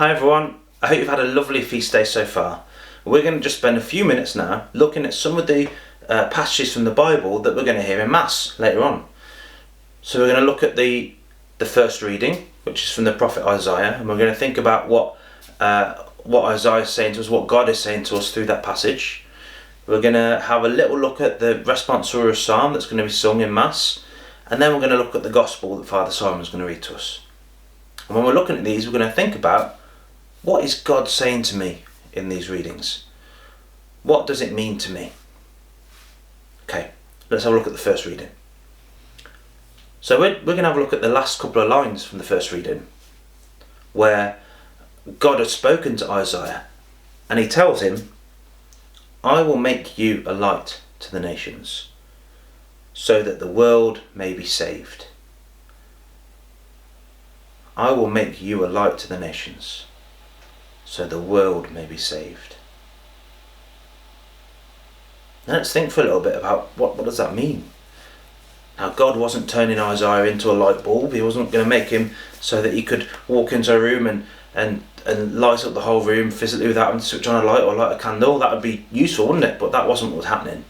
Hi everyone, I hope you've had a lovely feast day so far. We're going to just spend a few minutes now looking at some of the passages from the Bible that we're going to hear in Mass later on. So we're going to look at the first reading, which is from the prophet Isaiah, and we're going to think about what Isaiah is saying to us, what God is saying to us through that passage. We're going to have a little look at the responsorial psalm that's going to be sung in Mass, and then we're going to look at the Gospel that Father Simon is going to read to us. And when we're looking at these, we're going to think about, what is God saying to me in these readings? What does it mean to me? Okay, let's have a look at the first reading. So we're going to have a look at the last couple of lines from the first reading, where God has spoken to Isaiah and he tells him, I will make you a light to the nations, so that the world may be saved. I will make you a light to the nations, so the world may be saved. Now let's think for a little bit about what does that mean? Now God wasn't turning Isaiah into a light bulb. He wasn't going to make him so that he could walk into a room and light up the whole room physically without having to switch on a light or light a candle. That would be useful, wouldn't it? But that wasn't what was happening.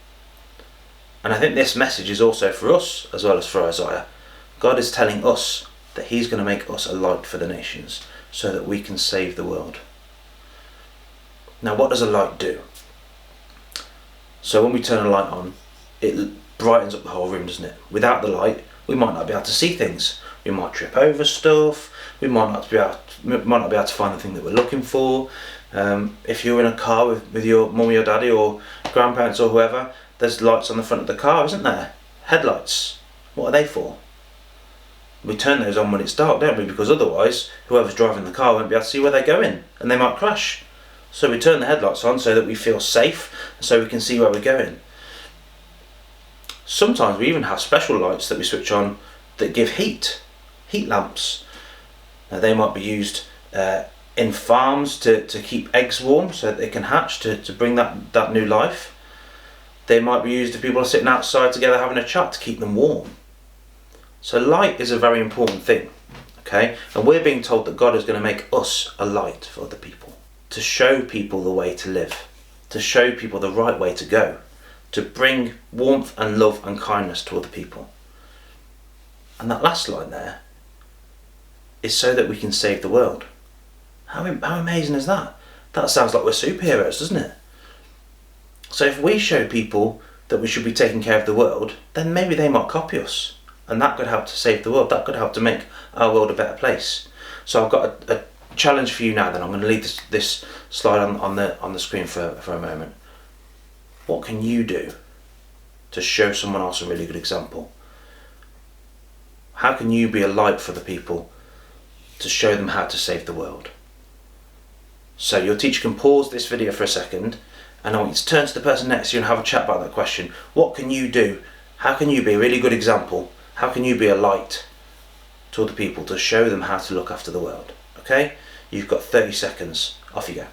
And I think this message is also for us as well as for Isaiah. God is telling us that he's going to make us a light for the nations so that we can save the world. Now what does a light do? So when we turn a light on, it brightens up the whole room, doesn't it? Without the light, we might not be able to see things. We might trip over stuff. We might not be able to find the thing that we're looking for. If you're in a car with your mum or your daddy or grandparents or whoever, there's lights on the front of the car, isn't there? Headlights. What are they for? We turn those on when it's dark, don't we? Because otherwise, whoever's driving the car won't be able to see where they're going and they might crash. So we turn the headlights on so that we feel safe and so we can see where we're going. Sometimes we even have special lights that we switch on that give heat lamps. Now they might be used in farms to keep eggs warm so that they can hatch to bring that new life. They might be used if people are sitting outside together having a chat to keep them warm. So light is a very important thing, okay? And we're being told that God is going to make us a light for other people, to show people the way to live, to show people the right way to go, to bring warmth and love and kindness to other people. And that last line there is so that we can save the world. How amazing is that? That sounds like we're superheroes, doesn't it? So if we show people that we should be taking care of the world, then maybe they might copy us. And that could help to save the world. That could help to make our world a better place. So I've got a challenge for you now then. I'm going to leave this slide on the screen for a moment. What can you do to show someone else a really good example? How can you be a light for the people to show them how to save the world? So your teacher can pause this video for a second, and I want you to turn to the person next to you and have a chat about that question. What can you do? How can you be a really good example? How can you be a light to other people to show them how to look after the world? Okay? You've got 30 seconds. Off you go.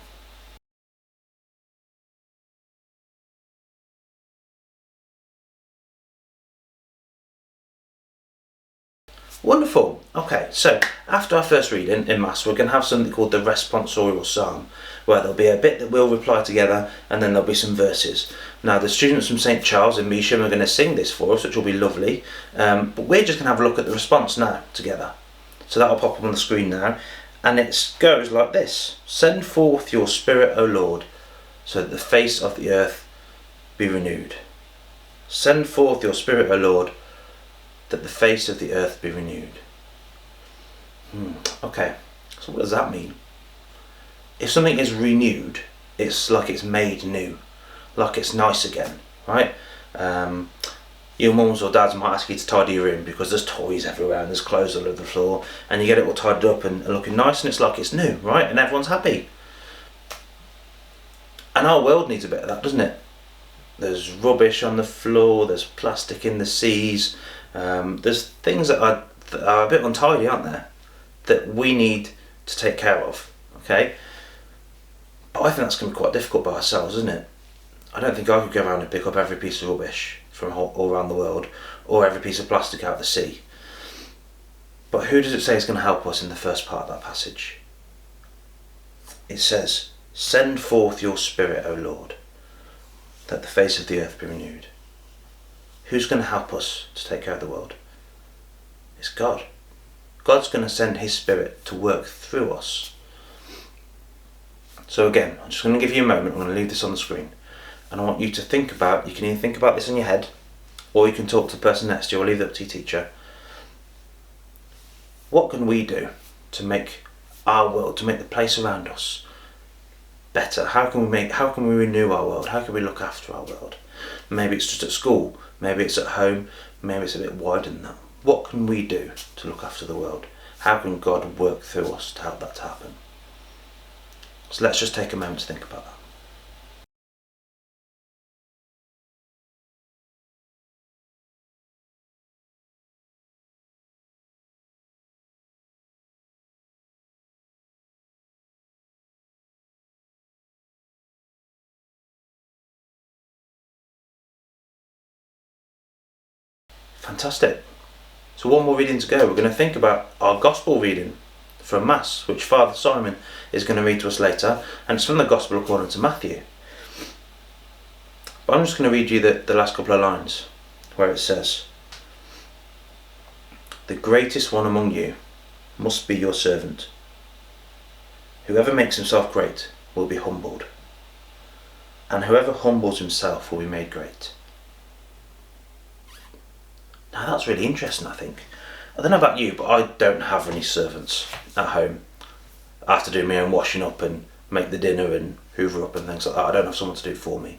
Wonderful. Okay, so after our first reading in Mass, we're going to have something called the responsorial psalm, where there'll be a bit that we'll reply together and then there'll be some verses. Now the students from St Charles in Measham are going to sing this for us, which will be lovely, but we're just going to have a look at the response now together. So that'll pop up on the screen now, and it goes like this. Send forth your Spirit, O Lord, so that the face of the earth be renewed. Send forth your Spirit, O Lord, that the face of the earth be renewed. Okay, so what does that mean? If something is renewed, it's like it's made new, like it's nice again, right? Your mums or dads might ask you to tidy your room because there's toys everywhere and there's clothes all over the floor, and you get it all tidied up and looking nice, and it's like it's new, right? And everyone's happy. And our world needs a bit of that, doesn't it? There's rubbish on the floor, there's plastic in the seas, there's things that are a bit untidy, aren't there, that we need to take care of, okay? But I think that's going to be quite difficult by ourselves, isn't it? I don't think I could go around and pick up every piece of rubbish from all around the world, or every piece of plastic out of the sea. But who does it say is going to help us in the first part of that passage? it says, "Send forth your Spirit, O Lord, that the face of the earth be renewed." Who's going to help us to take care of the world? It's God. God's going to send his Spirit to work through us. So again, I'm just going to give you a moment. I'm going to leave this on the screen. And I want you to think about, you can either think about this in your head, or you can talk to the person next to you, or leave it up to your teacher. What can we do to make our world, to make the place around us better? How can we renew our world? How can we look after our world? Maybe it's just at school, maybe it's at home, maybe it's a bit wider than that. What can we do to look after the world? How can God work through us to help that to happen? So let's just take a moment to think about that. Fantastic. So one more reading to go. We're going to think about our Gospel reading from Mass, which Father Simon is going to read to us later, and it's from the Gospel according to Matthew. But I'm just going to read you the last couple of lines, where it says, "The greatest one among you must be your servant. Whoever makes himself great will be humbled, and whoever humbles himself will be made great." Now that's really interesting, I think. I don't know about you, but I don't have any servants at home. I have to do my own washing up and make the dinner and hoover up and things like that. I don't have someone to do it for me.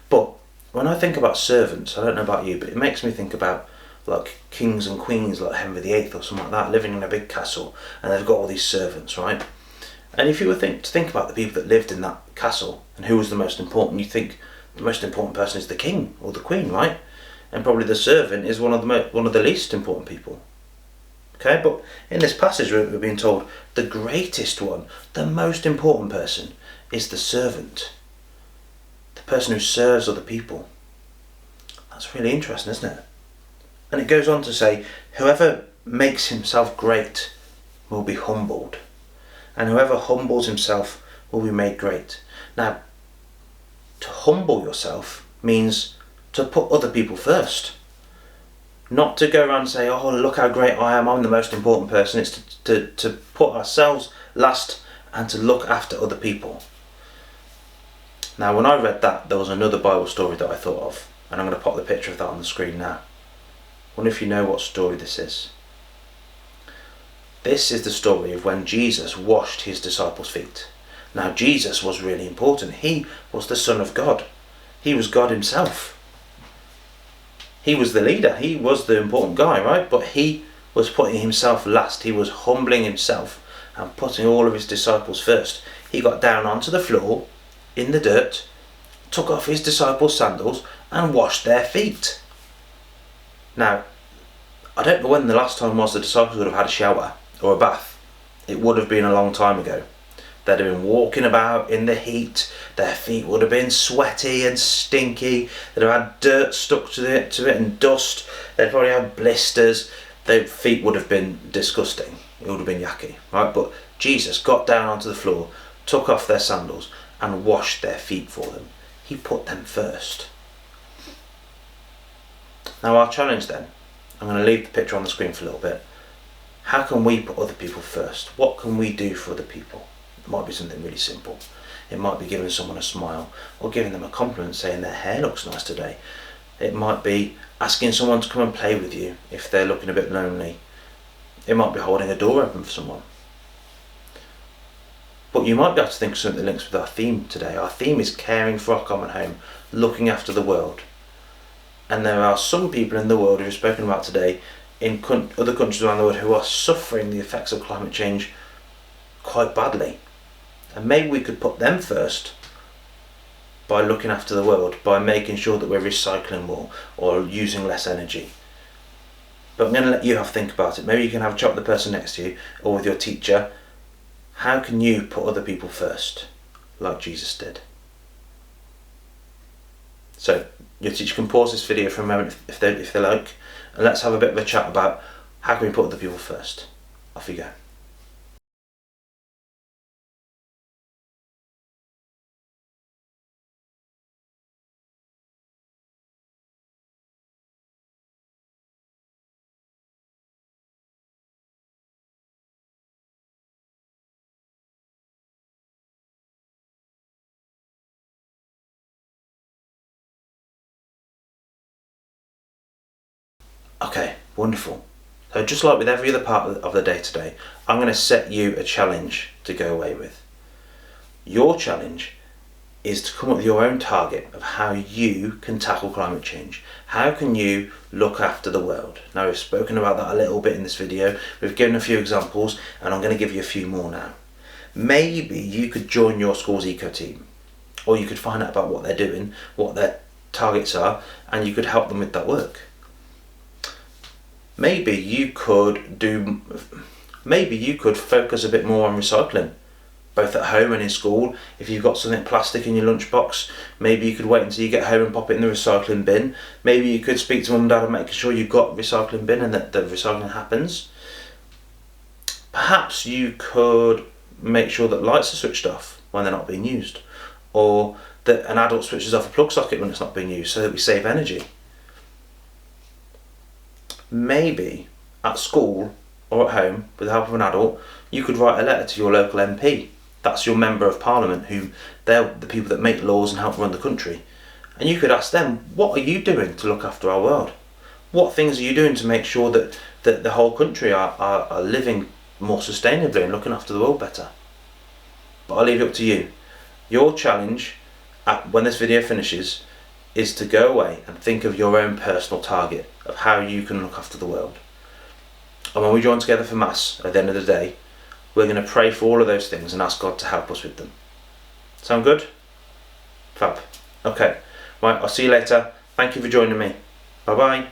But when I think about servants, I don't know about you, but it makes me think about like kings and queens like Henry VIII or something like that, living in a big castle, and they've got all these servants, right? And if you were to think about the people that lived in that castle and who was the most important, you think the most important person is the king or the queen, right? And probably the servant is one of the least important people. Okay, but in this passage we're being told the greatest one, the most important person, is the servant, the person who serves other people. That's really interesting, isn't it? And it goes on to say, whoever makes himself great will be humbled, and whoever humbles himself will be made great. Now, to humble yourself means to put other people first. Not to go around and say, "Oh, look how great I am, I'm the most important person." It's to put ourselves last and to look after other people. Now, when I read that, there was another Bible story that I thought of, and I'm going to pop the picture of that on the screen now. I wonder if you know what story this is. This is the story of when Jesus washed his disciples' feet. Now, Jesus was really important. He was the Son of God. He was God himself. He was the leader, he was the important guy, right? But he was putting himself last. He was humbling himself and putting all of his disciples first. He got down onto the floor in the dirt, took off his disciples' sandals and washed their feet. Now, I don't know when the last time was the disciples would have had a shower or a bath. It would have been a long time ago. They'd have been walking about in the heat, their feet would have been sweaty and stinky, they'd have had dirt stuck to it and dust, they'd probably had blisters, their feet would have been disgusting, it would have been yucky, right? But Jesus got down onto the floor, took off their sandals and washed their feet for them. He put them first. Now our challenge then, I'm going to leave the picture on the screen for a little bit. How can we put other people first? What can we do for other people? It might be something really simple. It might be giving someone a smile or giving them a compliment saying their hair looks nice today. It might be asking someone to come and play with you if they're looking a bit lonely. It might be holding a door open for someone. But you might be able to think of something that links with our theme today. Our theme is caring for our common home, looking after the world. And there are some people in the world who we've spoken about today in other countries around the world who are suffering the effects of climate change quite badly. And maybe we could put them first by looking after the world, by making sure that we're recycling more or using less energy. But I'm going to let you have a think about it. Maybe you can have a chat with the person next to you or with your teacher. How can you put other people first, like Jesus did? So your teacher can pause this video for a moment if they like, and let's have a bit of a chat about how can we put other people first. Off you go. Okay, wonderful. So just like with every other part of the day today, I'm going to set you a challenge to go away with. Your challenge is to come up with your own target of how you can tackle climate change. How can you look after the world? Now, we've spoken about that a little bit in this video. We've given a few examples, and I'm going to give you a few more now. Maybe you could join your school's eco team, or you could find out about what they're doing, what their targets are, and you could help them with that work. Maybe you could focus a bit more on recycling, both at home and in school. If you've got something plastic in your lunchbox, maybe you could wait until you get home and pop it in the recycling bin. Maybe you could speak to mum and dad and make sure you've got a recycling bin and that the recycling happens. Perhaps you could make sure that lights are switched off when they're not being used, or that an adult switches off a plug socket when it's not being used, so that we save energy. Maybe at school or at home, with the help of an adult, you could write a letter to your local MP. That's your member of parliament, who they're the people that make laws and help run the country. And you could ask them, what are you doing to look after our world? What things are you doing to make sure that the whole country are living more sustainably and looking after the world better? But I'll leave it up to you. Your challenge, when this video finishes, is to go away and think of your own personal target of how you can look after the world. And when we join together for Mass at the end of the day, we're going to pray for all of those things and ask God to help us with them. Sound good? Fab. Okay. Right, I'll see you later. Thank you for joining me. Bye bye.